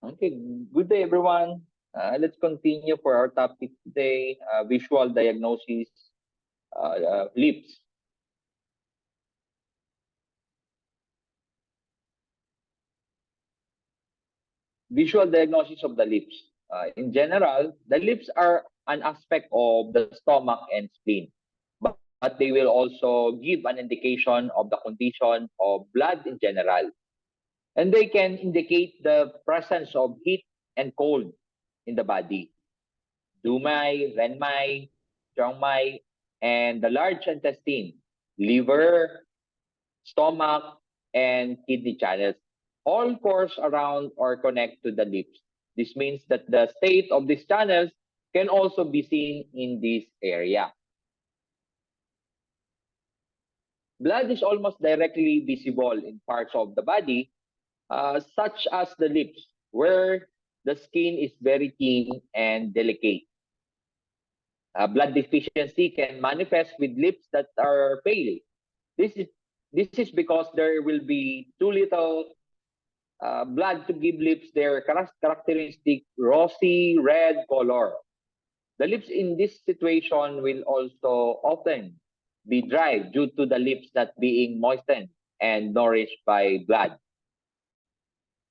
Okay, good day everyone. Let's continue for our topic today, visual diagnosis, lips. Visual diagnosis of the lips. In general, the lips are an aspect of the stomach and spleen, but they will also give an indication of the condition of blood in general. And they can indicate the presence of heat and cold in the body. Dumai, renmai, chiangmai, and the large intestine, liver, stomach, and kidney channels all course around or connect to the lips. This means that the state of these channels can also be seen in this area. Blood is almost directly visible in parts of the body, such as the lips, where the skin is very thin and delicate. Blood deficiency can manifest with lips that are pale. This is this is because there will be too little blood to give lips their characteristic rosy red color. The lips in this situation will also often be dry due to the lips not being moistened and nourished by blood.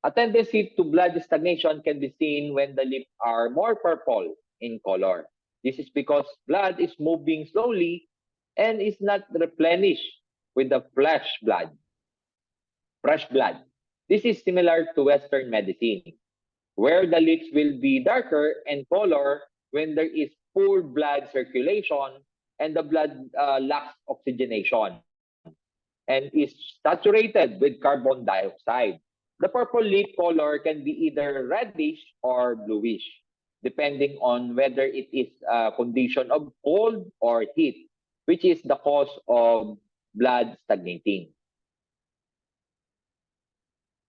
A tendency to blood stagnation can be seen when the lips are more purple in color. This is because blood is moving slowly and is not replenished with the fresh blood. This is similar to Western medicine, where the lips will be darker in color when there is poor blood circulation and the blood lacks oxygenation and is saturated with carbon dioxide. The purple lip color can be either reddish or bluish, depending on whether it is a condition of cold or heat, which is the cause of blood stagnating.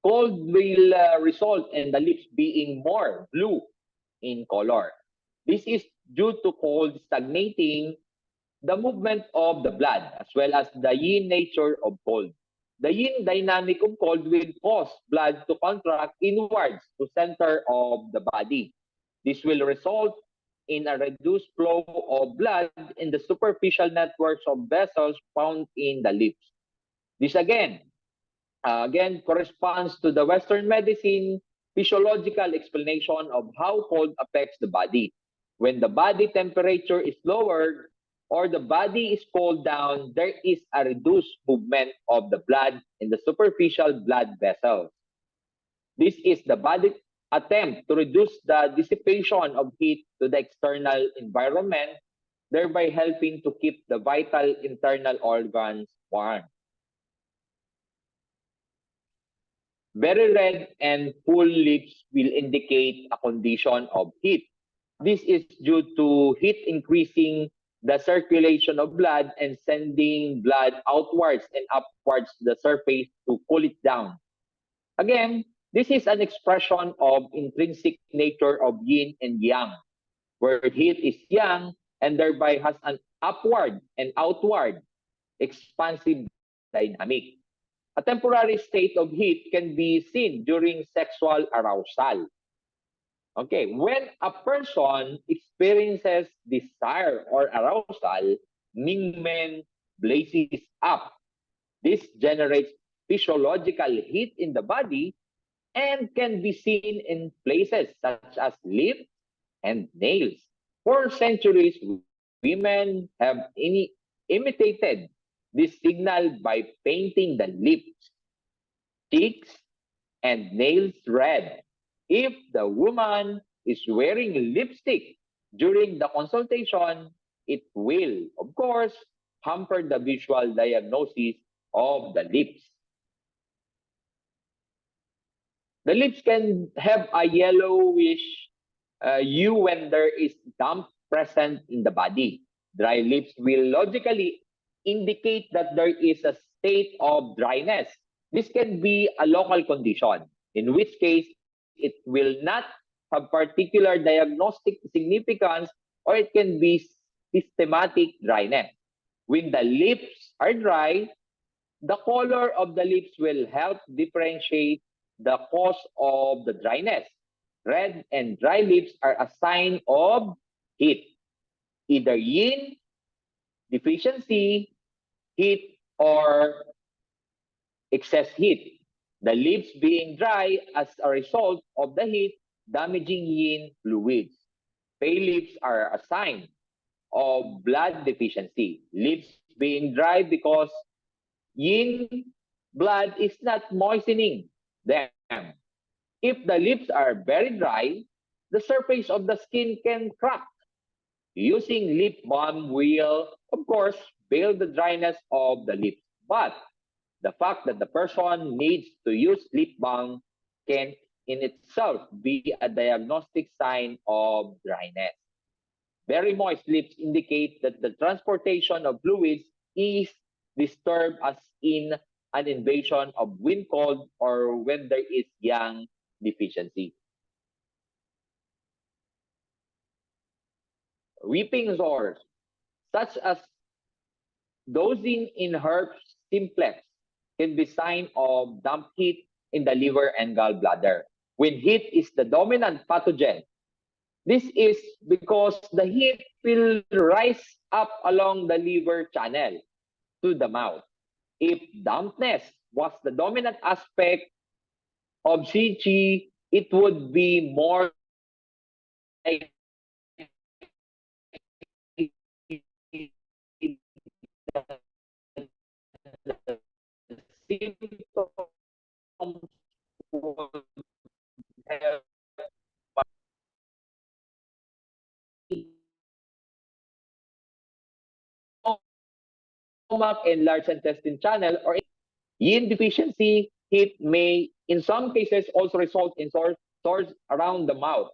Cold will result in the lips being more blue in color. This is due to cold stagnating the movement of the blood as well as the yin nature of cold. The yin dynamic of cold will cause blood to contract inwards to center of the body. This will result in a reduced flow of blood in the superficial networks of vessels found in the lips. This again corresponds to the Western medicine physiological explanation of how cold affects the body. When the body temperature is lowered or the body is cooled down, there is a reduced movement of the blood in the superficial blood vessels. This is the body attempt to reduce the dissipation of heat to the external environment, thereby helping to keep the vital internal organs warm. Very red and full lips will indicate a condition of heat. This is due to heat increasing the circulation of blood and sending blood outwards and upwards to the surface to cool it down. Again, this is an expression of intrinsic nature of yin and yang, where heat is yang and thereby has an upward and outward expansive dynamic. A temporary state of heat can be seen during sexual arousal. Okay, when a person experiences desire or arousal, Mingmen blazes up. This generates physiological heat in the body and can be seen in places such as lips and nails. For centuries, women have imitated this signal by painting the lips, cheeks, and nails red. If the woman is wearing lipstick during the consultation, it will, of course, hamper the visual diagnosis of the lips. The lips can have a yellowish hue when there is damp present in the body. Dry lips will logically indicate that there is a state of dryness. This can be a local condition, in which case it will not have particular diagnostic significance, or it can be systematic dryness. When the lips are dry, the color of the lips will help differentiate the cause of the dryness. red and dry lips are a sign of heat, either yin deficiency, heat, or excess heat. The lips being dry as a result of the heat damaging yin fluids. Pale lips are a sign of blood deficiency. Lips being dry because yin blood is not moistening them. If the lips are very dry, the surface of the skin can crack. Using lip balm will, of course, veil the dryness of the lips. But the fact that the person needs to use lip balm can in itself be a diagnostic sign of dryness. Very moist lips indicate that the transportation of fluids is disturbed, as in an invasion of wind cold or when there is yang deficiency. Weeping sores, such as dosing in herbs simplex, can be sign of damp heat in the liver and gallbladder. When heat is the dominant pathogen, this is because the heat will rise up along the liver channel to the mouth. If dampness was the dominant aspect of Qi, it would be more like symptoms would have stomach and large intestine channel or yin deficiency. Heat may, in some cases, also result in sores around the mouth.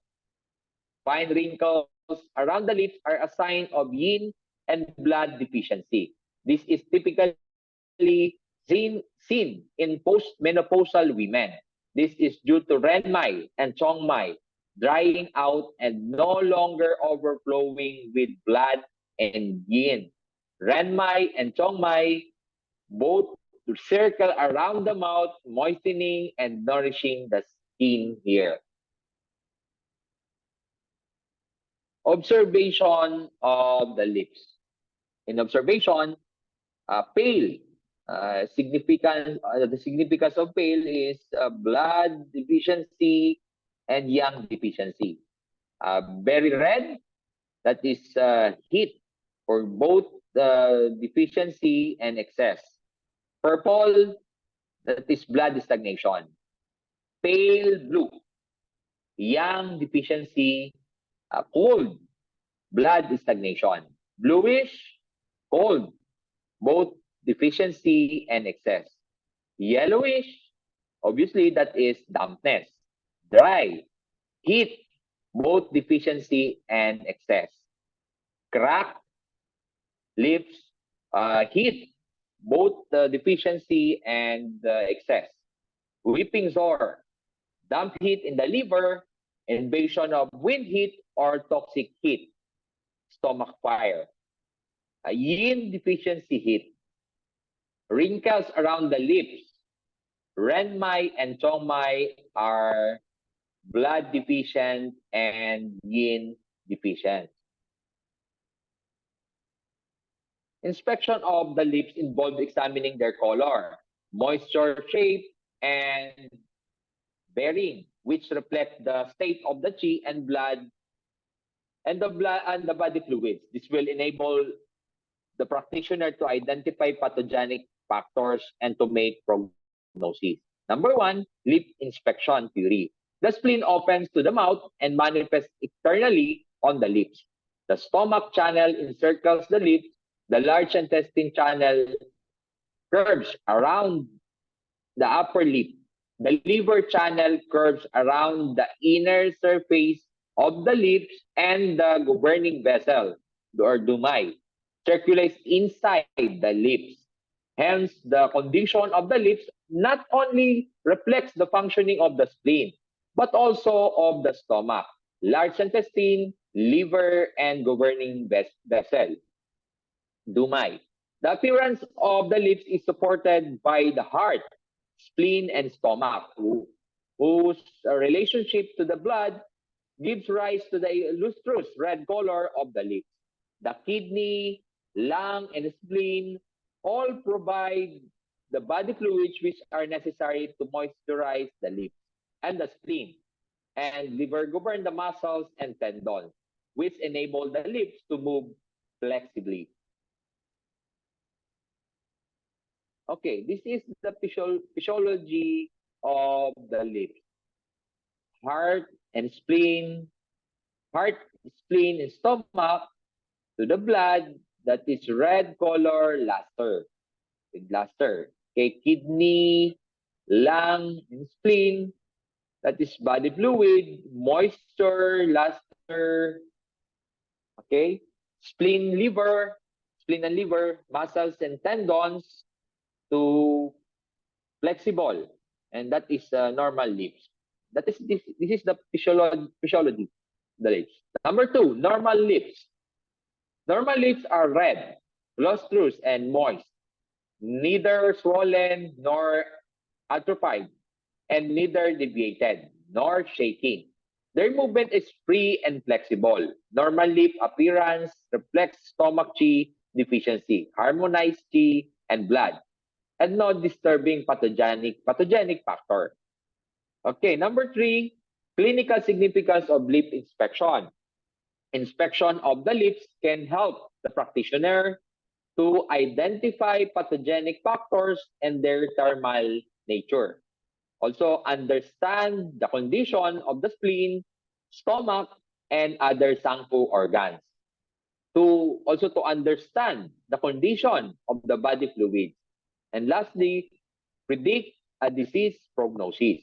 Fine wrinkles around the lips are a sign of yin and blood deficiency. This is typically seen in postmenopausal women. This is due to renmai and chongmai drying out and no longer overflowing with blood and yin. Renmai and chongmai both circle around the mouth, moistening and nourishing the skin here. Observation of the lips. In observation, pale. The significance of pale is blood deficiency and yang deficiency. Very red, that is heat for both deficiency and excess. Purple, that is blood stagnation. Pale blue, yang deficiency, cold, blood stagnation. Bluish, cold, both deficiency and excess. Yellowish, obviously that is dampness. Dry, heat, both deficiency and excess. Cracked lips, heat, both deficiency and excess. Weeping sore, damp heat in the liver, invasion of wind heat or toxic heat. Stomach fire. Yin deficiency heat. Wrinkles around the lips. Renmai and chongmai are blood deficient and yin deficient. Inspection of the lips involves examining their color, moisture, shape, and bearing, which reflect the state of the qi and the body fluids. This will enable the practitioner to identify pathogenic factors and to make prognosis. Number one, lip inspection theory. The spleen opens to the mouth and manifests externally on the lips. The stomach channel encircles the lips. The large intestine channel curves around the upper lip. The liver channel curves around the inner surface of the lips, and the governing vessel, or dumai, circulates inside the lips. Hence, the condition of the lips not only reflects the functioning of the spleen, but also of the stomach, large intestine, liver, and governing vessel, dumai. The appearance of the lips is supported by the heart, spleen, and stomach. whose relationship to the blood gives rise to the lustrous red color of the lips. The kidney, lung, and spleen all provide the body fluids which are necessary to moisturize the lips and the spleen. And liver govern the muscles and tendons, which enable the lips to move flexibly. Okay, this is the physiology of the lips. Heart and spleen, heart, spleen, and stomach to the blood that is red color luster. With luster. Okay, kidney, lung, and spleen that is body fluid, moisture, luster. Okay, spleen and liver, muscles and tendons to flexible, and that is normal lips. That is this. This is the physiology of the lips. Number two, normal lips. Normal lips are red, lustrous, and moist, neither swollen nor atrophied, and neither deviated nor shaking. Their movement is free and flexible. Normal lip appearance reflects stomach qi deficiency, harmonized qi, and blood, and no disturbing pathogenic factor. Okay, number three, clinical significance of lip inspection. Inspection of the lips can help the practitioner to identify pathogenic factors and their thermal nature. Also, understand the condition of the spleen, stomach, and other sangpo organs. To understand the condition of the body fluids. And lastly, predict a disease prognosis.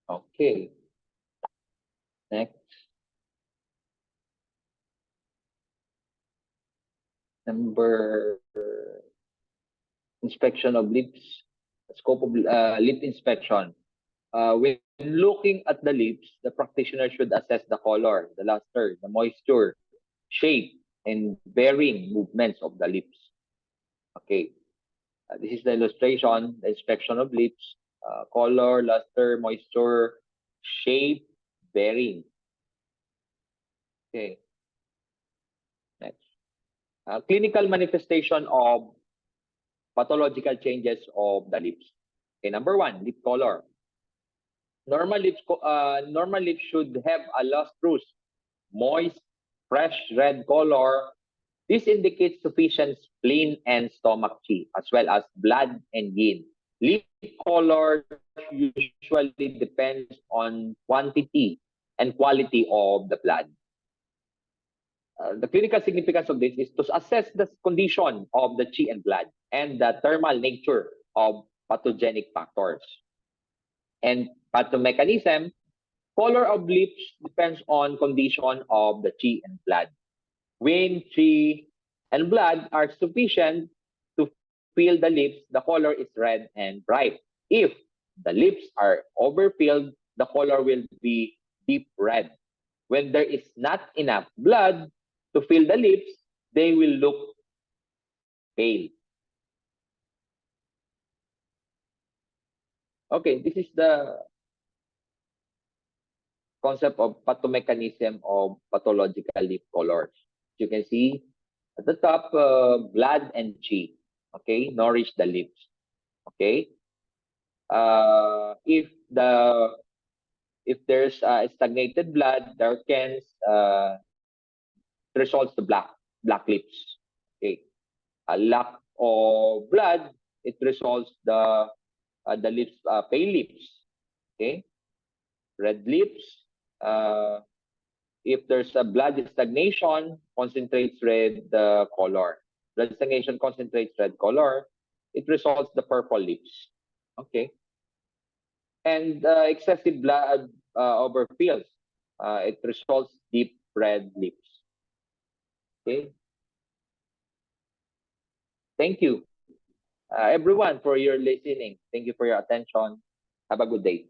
Okay, next. Number inspection of lips, scope of lip inspection. When looking at the lips, the practitioner should assess the color, the luster, the moisture, shape, and bearing movements of the lips. Okay, this is the illustration, the inspection of lips, color, luster, moisture, shape, bearing. Okay, next. Clinical manifestation of pathological changes of the lips. Okay, number one, lip color. Normal lips should have a lustrous, moist, fresh red color. This indicates sufficient spleen and stomach qi, as well as blood and yin. Lip color usually depends on quantity and quality of the blood. The clinical significance of this is to assess the condition of the qi and blood and the thermal nature of pathogenic factors. And pathomechanism, color of lips depends on condition of the qi and blood. When qi and blood are sufficient to fill the lips, the color is red and bright. If the lips are overfilled, the color will be deep red. When there is not enough blood to fill the lips, they will look pale. Okay, this is the concept of pathomechanism of pathological lip colors. You can see at the top, blood and qi, okay, nourish the lips, okay. If there's stagnated blood, darkens, results to black lips, okay. A lack of blood, it results the lips pale lips, okay. red lips. If there's a blood stagnation, concentrates red color. Blood stagnation concentrates red color. It results the purple lips. Okay. And excessive blood overfills. It results deep red lips. Okay. Thank you, everyone, for your listening. Thank you for your attention. Have a good day.